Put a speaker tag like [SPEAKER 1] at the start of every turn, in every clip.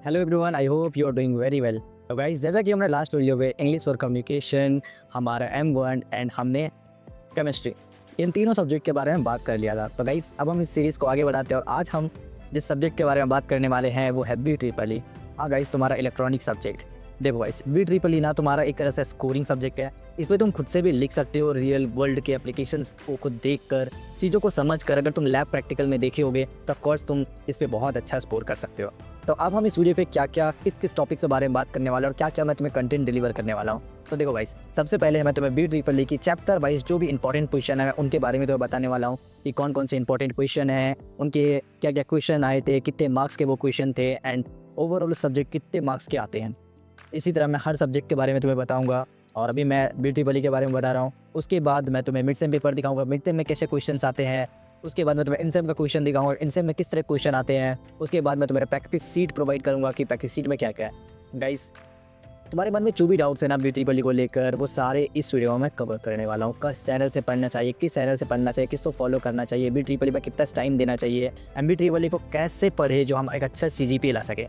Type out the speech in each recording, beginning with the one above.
[SPEAKER 1] Hello everyone, I hope you are doing very well. तो guys, जैसा कि हमने लास्ट वीडियो में इंग्लिश फॉर कम्युनिकेशन, हमारा M1 एंड हमने केमिस्ट्री, इन तीनों सब्जेक्ट के बारे में बात कर लिया था। तो गाइस, अब हम इस सीरीज़ को आगे बढ़ाते हैं और आज हम जिस सब्जेक्ट के बारे में बात करने वाले हैं वो है BEEE। हाँ गाइस, तुम्हारा इलेक्ट्रॉनिक सब्जेक्ट। देखो गाइस, BEEE ना तुम्हारा एक तरह से स्कोरिंग सब्जेक्ट है। इसमें तुम खुद से भी लिख सकते हो, रियल वर्ल्ड के एप्लीकेशंस को खुद देख कर, चीज़ों को समझ कर। अगर तुम लैब प्रैक्टिकल में देखे होगे तो ऑफकोर्स तुम इस पर बहुत अच्छा स्कोर कर सकते हो। तो अब हम इस वीडियो पे क्या क्या किस टॉपिक के बारे में बात करने वाला हूँ और क्या क्या मैं तुम्हें कंटेंट डिलीवर करने वाला हूँ। तो देखो गाइस, सबसे पहले मैं तुम्हें BEEE की चैप्टर वाइज जो भी इंपॉर्टेंट क्वेश्चन है उनके बारे में तुम्हें बताने वाला हूँ कि कौन कौन से इंपॉर्टेंट क्वेश्चन है, उनके क्या क्या क्वेश्चन आए थे, कितने मार्क्स के वो क्वेश्चन थे एंड ओवरऑल सब्जेक्ट कितने मार्क्स के आते हैं। इसी तरह मैं हर सब्जेक्ट के बारे में तुम्हें बताऊंगा। और अभी मैं BEEE के बारे में बता रहा हूँ, उसके बाद मैं तुम्हें मिड सेम पेपर दिखाऊंगा, मिड सेम में कैसे क्वेश्चंस आते हैं। उसके बाद मैं तुम्हें इनसेम का क्वेश्चन दिखाऊंगा, इनसेम में किस तरह क्वेश्चन आते हैं। उसके बाद मैं तुम्हें प्रैक्टिस सीट प्रोवाइड करूंगा कि प्रैक्टिस सीट में क्या क्या है। गाइस, तुम्हारे मन में जो भी डाउट्स है ना BEEE को लेकर, वो सारे इस वीडियो में मैं कवर करने वाला हूँ। किस चैनल से पढ़ना चाहिए, किस चैनल से पढ़ना चाहिए, किस को फॉलो करना चाहिए, BEEE में कितना टाइम देना चाहिए, BEEE को कैसे पढ़े जो हम एक अच्छा CGPA ला सके।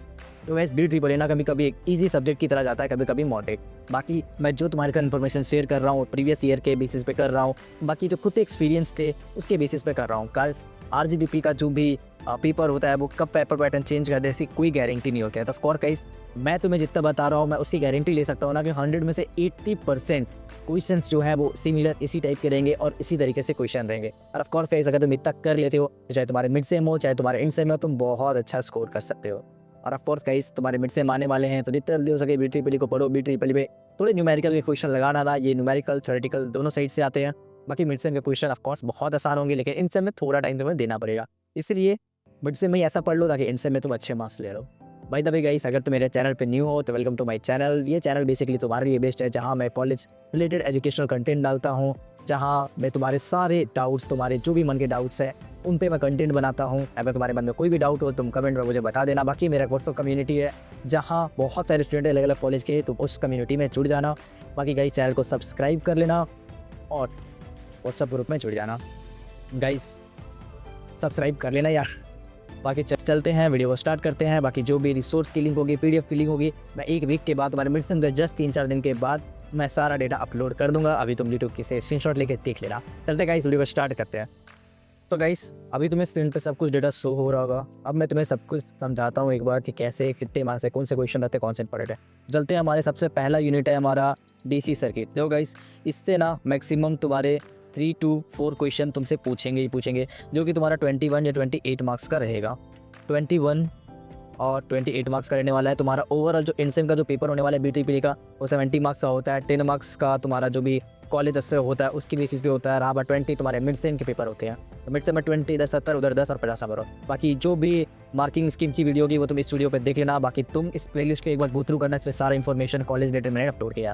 [SPEAKER 1] तो वैसे BEEE ना कभी कभी एक ईजी सब्जेक्ट की तरह जाता है, कभी कभी मॉडरेट। बाकी मैं जो तुम्हारे का इन्फॉर्मेशन शेयर कर रहा हूँ प्रीवियस ईयर के बेसिस पे कर रहा हूँ, बाकी जो खुद एक्सपीरियंस थे उसके बेसिस पे कर रहा हूँ। कल RGBP का जो भी पेपर होता है वो कब पेपर पैटर्न चेंज कर दे ऐसी कोई गारंटी नहीं होती है। तो ऑफकोर्स गाइस, मैं तुम्हें जितना बता रहा हूँ मैं उसकी गारंटी ले सकता हूँ ना कि 100 में से 80% क्वेश्चंस जो है वो सिमिलर इसी टाइप के रहेंगे और इसी तरीके से क्वेश्चन रहेंगे। और ऑफकोर्स गाइस, अगर तुम इतना कर लेते हो, चाहे तुम्हारे मिड सेम हो चाहे तुम्हारे इन सेम हो, तुम बहुत अच्छा स्कोर कर सकते हो। और ऑफकोर्स गाइस, तुम्हारे मिड सेम आने वाले हैं तो जितना जल्दी हो सके BEEE को पढ़ो। BEEE पे थोड़े न्यूमेरिकल के क्वेश्चन लगाना था, ये न्यूमेरिकल थ्योरेटिकल दोनों साइड से आते हैं। बाकी मिड सेम के क्वेश्चन ऑफकोर्स बहुत आसान होंगे, लेकिन इन सेम में थोड़ा टाइम तुम्हें देना पड़ेगा। इसलिए मिड सेम में ऐसा पढ़ लो ताकि इन सेम में तुम अच्छे मार्क्स ले लो। बाय द वे गाइस, अगर तुम मेरे चैनल पे न्यू हो तो वेलकम टू माय चैनल। ये चैनल बेसिकली तुम्हारे लिए बेस्ट है, जहाँ मैं कॉलेज रिलेटेड एजुकेशनल कंटेंट डालता हूँ, जहाँ मैं तुम्हारे सारे डाउट्स, तुम्हारे जो भी मन के डाउट्स है उन पे मैं कंटेंट बनाता हूँ। अगर तुम्हारे मन में कोई भी डाउट हो तुम कमेंट में मुझे बता देना। बाकी मेरा व्हाट्सअप कम्युनिटी है जहाँ बहुत सारे स्टूडेंट अलग अलग कॉलेज के, तो उस कम्युनिटी में जुड़ जाना। बाकी गाइस, चैनल को सब्सक्राइब कर लेना और व्हाट्सअप ग्रुप में जुड़ जाना। गाइस, सब्सक्राइब कर लेना यार। बाकी चलते हैं, वीडियो को स्टार्ट करते हैं। बाकी जो भी रिसोर्स की लिंक होगी, PDF की लिंक होगी, मैं 1 वीक के बाद तुम्हारे मिड सेम के जस्ट 3-4 दिन के बाद मैं सारा डेटा अपलोड कर दूंगा। अभी तुम यूट्यूब की से स्क्रीनशॉट लेके देख लेना। चलते गाइस, वीडियो को स्टार्ट करते हैं। तो गाइस, अभी तुम्हें स्क्रीन पे सब कुछ डेटा शो हो रहा होगा। अब मैं तुम्हें सब कुछ समझाता हूँ एक बार कि कैसे, कितने मार्क्स है, कौन से क्वेश्चन रहते हैं, कौन से इंपॉर्टेंट है। चलते हैं, हमारे सबसे पहला यूनिट है हमारा DC सर्किट। देखो गाइस, इससे ना मैक्सिमम तुम्हारे 3 to 4 क्वेश्चन तुमसे पूछेंगे ही पूछेंगे, जो कि तुम्हारा 21 या 28 मार्क्स का रहेगा। 21 और 28 मार्क्स का रहने वाला है। तुम्हारा ओवरऑल जो इनसेम का जो पेपर होने वाला है BEEE का, वो 70 मार्क्स का होता है। 10 मार्क्स का तुम्हारा जो भी कॉलेज से होता है उसकी बेसिस पे होता है। रहा 20 तुम्हारे मिड सेम के पेपर होते हैं। तो मिड सेम में 20, इधर 70, उधर 10 और 50 नंबर हो। बाकी जो भी मार्किंग स्कीम की वीडियो होगी वो तुम इस वीडियो पर देख लेना। बाकी तुम इस प्लेलिस्ट को एक बार गो थ्रू करना, इसमें सारा इन्फॉर्मेशन कॉलेज रिलेटेड मैंने अपलोड किया।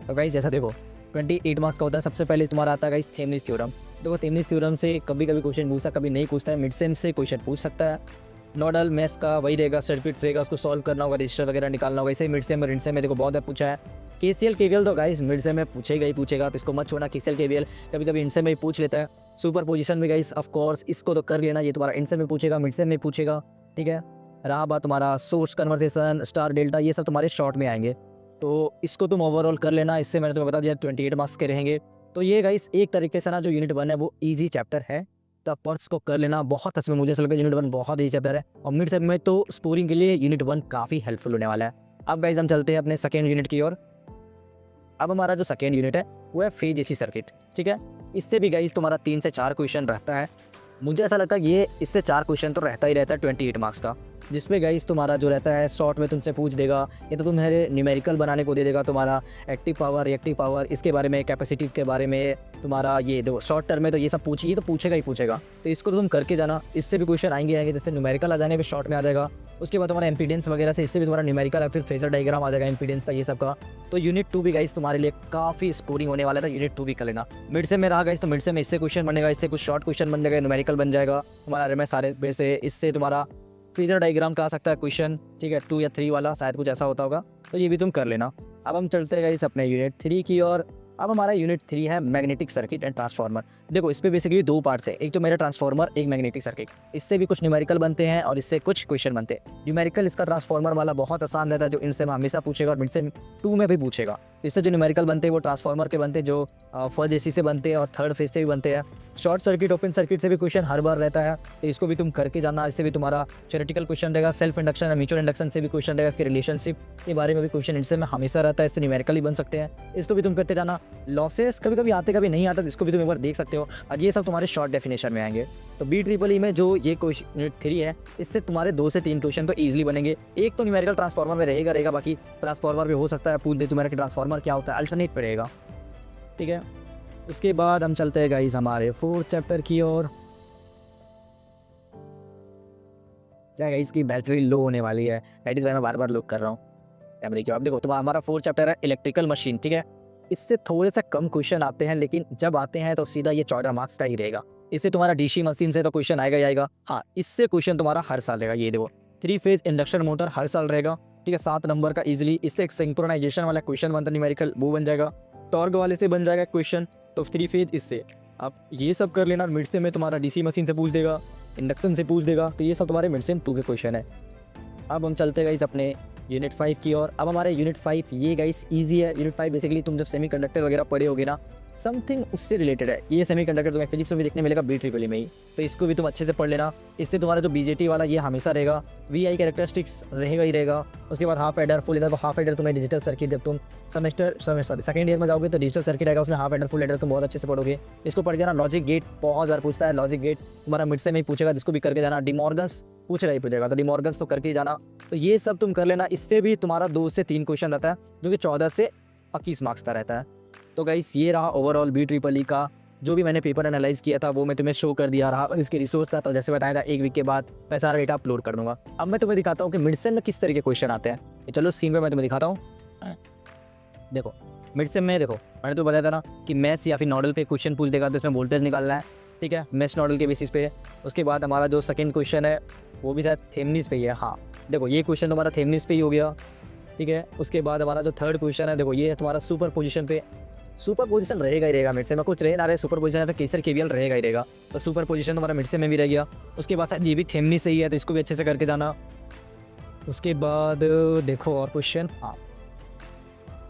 [SPEAKER 1] तो गाइस, जैसा देखो 28 मार्क्स का होता है। सबसे पहले तुम्हारा आता है गाइस थेमनिस थ्योरम। देखो, थेमनिस थ्योरम से कभी कभी क्वेश्चन पूछता है, कभी नहीं पूछता है। मिड सेम से क्वेश्चन पूछ सकता है। नोडल मैथ्स का वही रहेगा, सर्किट्स रहेगा, उसको सॉल्व करना होगा, रजिस्टर वगैरह निकालना होगा। इसे मिड सेम और इंड सेम में देखो बहुत है पूछा है। KCL KVL तो गाइस मिड सेम में पूछेगा ही पूछेगा, तो इसको मत छोड़ना। KCL KVL कभी कभी इंड सेम में ही पूछ लेता है। सुपर पोजिशन में गाइस ऑफ कोर्स इसको तो कर लेना, ये तुम्हारा इंड सेम में पूछेगा, मिड सेम में पूछेगा। ठीक है, रहा बात तुम्हारा सोर्स कन्वर्सेशन, स्टार डेल्टा, ये सब तुम्हारे शॉर्ट में आएंगे, तो इसको तुम ओवरऑल कर लेना। इससे मैंने तुम्हें बता दिया 28 मार्क्स के रहेंगे। तो ये गाइस एक तरीके से ना जो यूनिट 1 है वो ईजी चैप्टर है, तो आप पर्स को कर लेना। बहुत अच्छे में मुझे लगा यूनिट 1 बहुत ईजी चैप्टर है, और मिड सेम में तो स्कोरिंग के लिए यूनिट 1 काफ़ी हेल्पफुल होने वाला है। अब गाइस, हम चलते हैं अपने सेकेंड यूनिट की ओर। अब हमारा जो सेकेंड यूनिट है वो है फेज AC सर्किट। ठीक है, इससे भी गाइस तुम्हारा 3 से 4 क्वेश्चन रहता है। मुझे ऐसा लगता है कि ये इससे 4 क्वेश्चन तो रहता ही रहता है 28 मार्क्स का, जिसमें गाइस तुम्हारा जो रहता है शॉर्ट में तुमसे पूछ देगा, ये तो तुम्हारे न्यूमेरिकल बनाने को दे देगा। तुम्हारा एक्टिव पावर, रिएक्टिव पावर, इसके बारे में, कैपेसिटिव के बारे में, तुम्हारा ये देखो शॉर्ट टर्म में तो ये सब ये तो पूछेगा ही पूछेगा। तो इसको तो तुम करके जाना, इससे भी क्वेश्चन आएंगे। जैसे न्यूमेरिकल आ जाने पर शॉर्ट में आ जाएगा। उसके बाद तुम्हारा एम्पीडेंस वगैरह से, इससे भी तुम्हारा न्यूमेरिकल या फिर फेजर डायग्राम आ जाएगा एम्पीडेंस का, ये सब का। तो यूनिट 2 भी गाइस तुम्हारे लिए काफ़ी स्कोरिंग होने वाला था। यूनिट 2 भी कर लेना। मिड से में रहा गाइस, तो मिड से में इससे क्वेश्चन बनेगा, इससे कुछ शॉर्ट क्वेश्चन बन जाएगा, न्यूमेरिकल बन जाएगा तुम्हारा में सारे वैसे। इससे तुम्हारा फेजर डायग्राम का आ सकता है क्वेश्चन। ठीक है, 2 या 3 वाला शायद कुछ ऐसा होता होगा, तो ये भी तुम कर लेना। अब हम चलते हैं गाइस अपने यूनिट 3 की ओर। अब हमारा यूनिट 3 है मैग्नेटिक सर्किट एंड ट्रांसफार्मर। देखो इस पे बेसिकली दो पार्ट्स है, एक तो मेरा ट्रांसफार्मर, एक मैग्नेटिक सर्किट। इससे भी कुछ न्यूमेरिकल बनते हैं और इससे कुछ क्वेश्चन बनते हैं। न्यूमेरिकल इसका ट्रांसफार्मर वाला बहुत आसान रहता है, जो इनसे हमेशा पूछेगा और मिडसेम 2 में भी पूछेगा। इससे जो न्यूमेरिकल बनते हैं वो ट्रांसफार्मर के बनते हैं, जो फर्स्ट एसी से बनते हैं और थर्ड फेज से भी बनते हैं। शॉर्ट सर्किट, ओपन सर्किट से भी क्वेश्चन हर बार रहता है, तो इसको भी तुम करके जाना। इससे भी तुम्हारा थ्योरेटिकल क्वेश्चन रहेगा। सेल्फ इंडक्शन, म्यूचुअल इंडक्शन से भी क्वेश्चन रहेगा। इसके रिलेशनशिप के बारे में भी क्वेश्चन इनसे में हमेशा रहता है, इससे न्यूमेरिकल ही बन सकते हैं। इसको भी तुम करते जाना। लॉसेस कभी कभी आते कभी नहीं आता, तो इसको भी तुम एक बार देख सकते हो। और ये सब तुम्हारे शॉर्ट डेफिनेशन में आएंगे। तो BEEE में जो ये क्वेश्चन यूनिट 3 है, इससे तुम्हारे 2 से 3 क्वेश्चन तो ईजिली बनेंगे। एक तो न्यूमेरिकल ट्रांसफार्मर में रहेगा, बाकी ट्रांसफार्मर भी हो सकता है पूछ दे तुम्हारा कि ट्रांसफार्मर क्या होता है, अल्टरनेट पे रहेगा। ठीक है, उसके बाद हम चलते हैं गाइस हमारे 4th चैप्टर की ओर। क्या गाइस की बैटरी लो होने वाली है, दैट इज वाई मैं बार बार लुक कर रहा हूँ कैमरे की। अब देखो तो हमारा 4th चैप्टर है इलेक्ट्रिकल मशीन। ठीक है, इससे थोड़े से कम क्वेश्चन आते हैं, लेकिन जब आते हैं तो सीधा ये 14 मार्क्स का ही रहेगा। इससे तुम्हारा डीसी मशीन से तो क्वेश्चन आएगा ही आएगा। हाँ, इससे क्वेश्चन तुम्हारा हर साल रहेगा। ये देखो 3 फेज इंडक्शन मोटर हर साल रहेगा। ठीक है, 7 नंबर का इजीली। इससे एक सिंक्रोनाइजेशन वाला क्वेश्चन बनता है न्यूमेरिकल, वो बन जाएगा। टॉर्क वाले से बन जाएगा क्वेश्चन, तो 3 फेज इससे। अब ये सब कर लेना। मिड से में तुम्हारा डीसी मशीन से पूछ देगा, इंडक्शन से पूछ देगा, तो ये सब तुम्हारे मिड सेम 2 के क्वेश्चन है। अब हम चलते गाइस अपने यूनिट 5 की ओर। अब हमारे यूनिट 5 ये गाइस इजी है। यूनिट 5 बेसिकली तुम जब सेमीकंडक्टर वगैरह पढ़े होगे ना, समथिंग उससे रिलेटेड है। ये सेमीकंडक्टर तुम्हें फिजिक्स में भी देखने मिलेगा, BEEE में ही, तो इसको भी तुम अच्छे से पढ़ लेना। इससे तुम्हारा जो BJT वाला ये हमेशा रहेगा, VI कैरेक्टरिस्टिक्स रहेगा ही रहेगा। उसके बाद half adder, full adder. Half adder तुम्हें डिजिटल सर्किट, जब तुम सेकंड ईयर में जाओगे तो डिजिटल सर्किट आएगा, उसमें हाफ एडर फुल एडर तुम बहुत अच्छे से पढ़ोगे। इसको पढ़ जाना। लॉजिक गेट बहुत बार पूछता है, लॉजिक गेट तुम्हारा मिड से में ही पूछेगा, जिसको भी करके जाना। डिमॉर्गन्स पूछेगा ही पूछेगा, तो डिमॉर्गन्स तो करके ही जाना। तो ये सब तुम कर लेना। इससे भी तुम्हारा 2 से 3 क्वेश्चन रहता है, जो कि 14 से 21 मार्क्स का रहता है। तो गाइस ये रहा ओवरऑल BEEE का जो भी मैंने पेपर एनालाइज किया था, वो मैं तुम्हें शो कर दिया रहा। इसके रिसोर्स था, तो जैसे बताया था 1 वीक के बाद मैं सारा डेटा अपलोड कर दूंगा। अब मैं तुम्हें दिखाता हूँ कि मिडसेम में किस तरह के क्वेश्चन आते हैं। चलो स्क्रीन पर मैं तुम्हें दिखाता हूँ। देखो मिडसेम में, देखो मैंने तो बताया था ना कि मैथ्स या फिर नॉडल पे क्वेश्चन पूछ देगा, तो इसमें वोल्टेज निकालना है। ठीक है, मैथ्स नॉडल के बेसिस पे। उसके बाद हमारा जो सेकंड क्वेश्चन है वो भी शायद थेमनिस पे ही है। हाँ देखो, ये क्वेश्चन तुम्हारा थेमनिस पे ही हो गया। ठीक है, उसके बाद हमारा जो थर्ड क्वेश्चन है, देखो ये है तुम्हारा सुपर पोजिशन पे। सुपर पोजिशन रहेगा ही रहेगा मिड से में, कुछ रहे ना रहे, सुपर पोजिशन पे केसर KVL रहेगा ही रहेगा। तो सुपर पोजिशन तुम्हारा मिड से में भी रह गया। उसके बाद शायद ये भी थेमनिस से ही है, तो इसको भी अच्छे से करके जाना। उसके बाद देखो और क्वेश्चन, हाँ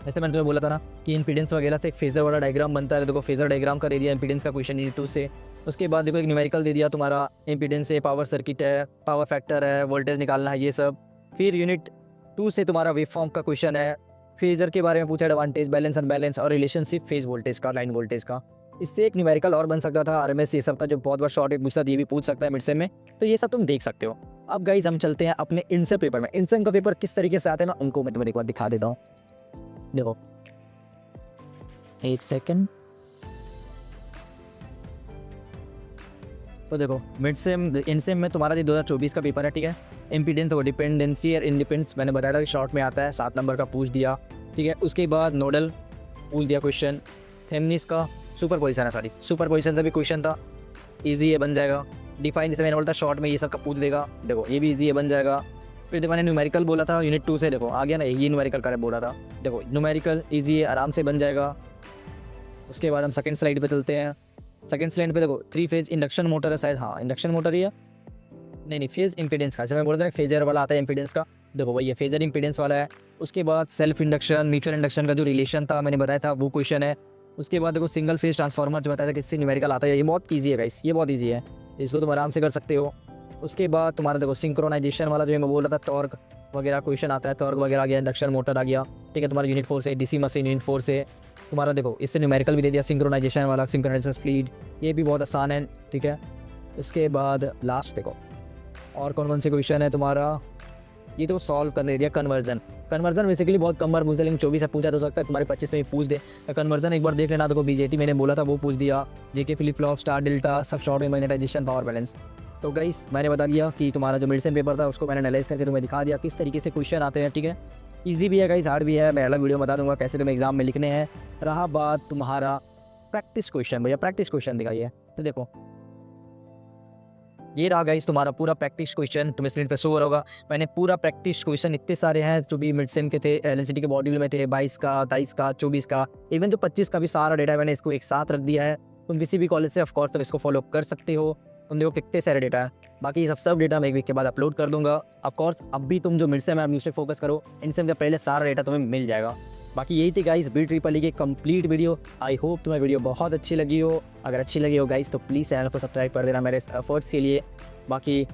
[SPEAKER 1] जैसे मैंने तुम्हें बोला था ना कि इंपीडेंस वगैरह से एक फेजर वाला डायग्राम बनता है। देखो फेजर डायग्राम का दे दिया इंपीडेंस का क्वेश्चन यूनिट 2 से। उसके बाद देखो एक न्यूमेरिकल दे दिया तुम्हारा, इंपीडेंस है, पावर सर्किट है, पावर फैक्टर है, वोल्टेज निकालना है, ये सब। फिर यूनिट 2 से तुम्हारा वेव फॉर्म का क्वेश्चन है। फेजर के बारे में पूछा, एडवांटेज, बैलेंस, अनबैलेंस और रिलेशनशिप फेज वोल्टेज का, लाइन वोल्टेज का। इससे एक न्यूमेरिकल और बन सकता था, RMS, ये सब था जो बहुत बार शॉर्ट में पूछता था, ये भी पूछ सकता है मिडसेम में। तो ये सब तुम देख सकते हो। अब गाइज हम चलते हैं अपने इनसेम पेपर में। इनसेम का पेपर किस तरीके से आते हैं ना, उनको मैं तुम्हें एक बार दिखा देता हूँ। देखो एक सेकेंड, तो देखो मिडसेम इनसेम में तुम्हारा 2024 का पेपर है। ठीक है, इम्पीडेंस और डिपेंडेंसी और इंडिपेंडेंस मैंने बताया था कि शॉर्ट में आता है, 7 नंबर का पूछ दिया। ठीक है, उसके बाद नोडल पूछ दिया क्वेश्चन। थेमनिस का सुपर पोजिशन है, सॉरी सुपर पोजिशन से भी क्वेश्चन था, ईजी है, बन जाएगा। डिफाइन जैसे मैंने बोला था शॉर्ट में, ये सब का पूछ देगा। देखो ये भी ईजी है, बन जाएगा। फिर देखो मैंने न्यूमेरिकल बोला था यूनिट 2 से, देखो आ गया ना, ये न्यूमेरिकल का बोला था। देखो न्यूमेरिकल ईजी है, आराम से बन जाएगा। उसके बाद हम सेकंड स्लाइड पे चलते हैं। सेकंड स्लाइड पे देखो 3 फेज इंडक्शन मोटर है शायद, हाँ इंडक्शन मोटर ही है, नहीं फेज इंपीडेंस का, जैसे मैं बोलता हूँ फेजर वाला आता है इंपीडेंस का। देखो भाई ये फेजर इंपीडेंस वाला है। उसके बाद सेल्फ इंडक्शन, म्यूचुअल इंडक्शन का जो रिलेशन था मैंने बताया था, वो क्वेश्चन है। उसके बाद देखो सिंगल फेज ट्रांसफार्मर जो बताया था किससे न्यूमेरिकल आता है, ये बहुत ईजी है गाइस, ये बहुत ईजी है, इसको तुम आराम से कर सकते हो। उसके बाद तुम्हारा देखो सिंक्रोनाइजेशन वाला जो मैं बोल रहा था, टॉर्क वगैरह क्वेश्चन आता है, टॉर्क वगैरह आ गया, इंडक्शन मोटर आ गया। ठीक है, तुम्हारा यूनिट 4 से, डीसी मशीन यूनिट 4 से तुम्हारा देखो इससे न्यूमेरिकल भी दे दिया, सिंक्रोनाइजेशन वाला, सिंक्रोनाइजेशन स्पीड, ये भी बहुत आसान है। ठीक है, उसके बाद लास्ट देखो और कौन से क्वेश्चन है तुम्हारा, ये तो सॉल्व करने दिया। कन्वर्जन, कन्वर्जन बेसिकली बहुत कम बार पूछते, लेकिन 24 से पूछा तो सकता है, तुम्हारे 25 में पूछ दे। कन्वर्जन एक बार देख लेना। देखो BJT मैंने बोला था वो पूछ दिया, JK flip flop, star delta, सब शॉर्ट में, मैग्नेटाइजेशन, पावर बैलेंस। तो गाइस मैंने बता दिया कि तुम्हारा जो मेडिसिन पेपर था उसको मैंने एनालाइज करके तुम्हें दिखा दिया किस तरीके से क्वेश्चन आते हैं। ठीक है, ईजी भी है गाइस, हार्ड भी है, मैं अलग वीडियो बता दूंगा कैसे तुम्हें एग्जाम में लिखने हैं। रहा बात तुम्हारा प्रैक्टिस क्वेश्चन, भैया प्रैक्टिस क्वेश्चन दिखाइए। तो देखो ये रहा गाइस तुम्हारा पूरा प्रैक्टिस क्वेश्चन, तुम्हें स्क्रीन पे शो हो रहा होगा। मैंने पूरा प्रैक्टिस क्वेश्चन, इतने सारे हैं जो भी मिडसेम के थे, एलएनसीटी के मॉड्यूल में थे, 22 का, 23 का, 24 का, इवन जो 25 का भी सारा डेटा मैंने इसको एक साथ रख दिया है। तुम किसी भी कॉलेज से ऑफकोर्स तुम इसको फॉलो कर सकते हो। तुम देखो कितने सारे डेटा है, बाकी ये सब डेटा मैं एक वीक के बाद अपलोड कर दूंगा। ऑफकोर्स अब भी तुम जो मिड सेम है न्यूज़ पे फोकस करो, इनसे में पहले सारा डेटा तुम्हें मिल जाएगा। बाकी यही थी गाइस BEE की कंप्लीट वीडियो। आई होप तुम्हें वीडियो बहुत अच्छी लगी हो। अगर अच्छी लगी हो गाइस तो प्लीज़ चैनल को सब्सक्राइब कर देना मेरे इस एफर्ट्स के लिए। बाकी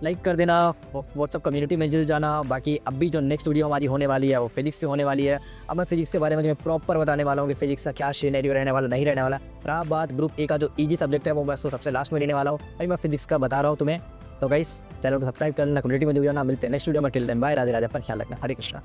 [SPEAKER 1] लाइक कर देना, व्हाट्सअप कम्युनिटी में जुड़ जाना। बाकी अब भी जो नेक्स्ट वीडियो हमारी होने वाली है वो फिजिक्स पे होने वाली है। अब मैं फिजिक्स के बारे में तुम्हें प्रॉपर बताने वाला हूँ कि फिजिक्स का क्या सिनेरियो रहने वाला, नहीं रहने वाला। रहा बात ग्रुप ए का जो ईजी सब्जेक्ट है वो मैं उसको सबसे लास्ट में लेने वाला हूँ। अभी मैं फिजिक्स का बता रहा हूँ तुम्हें। तो गाइस चैनल को सब्सक्राइब करना, कम्युनिटी में जुड़ जाना। मिलते हैं नेक्स्ट वीडियो में। Till then bye, Radhe Radhe, पर ख्याल रखना। हरे कृष्णा।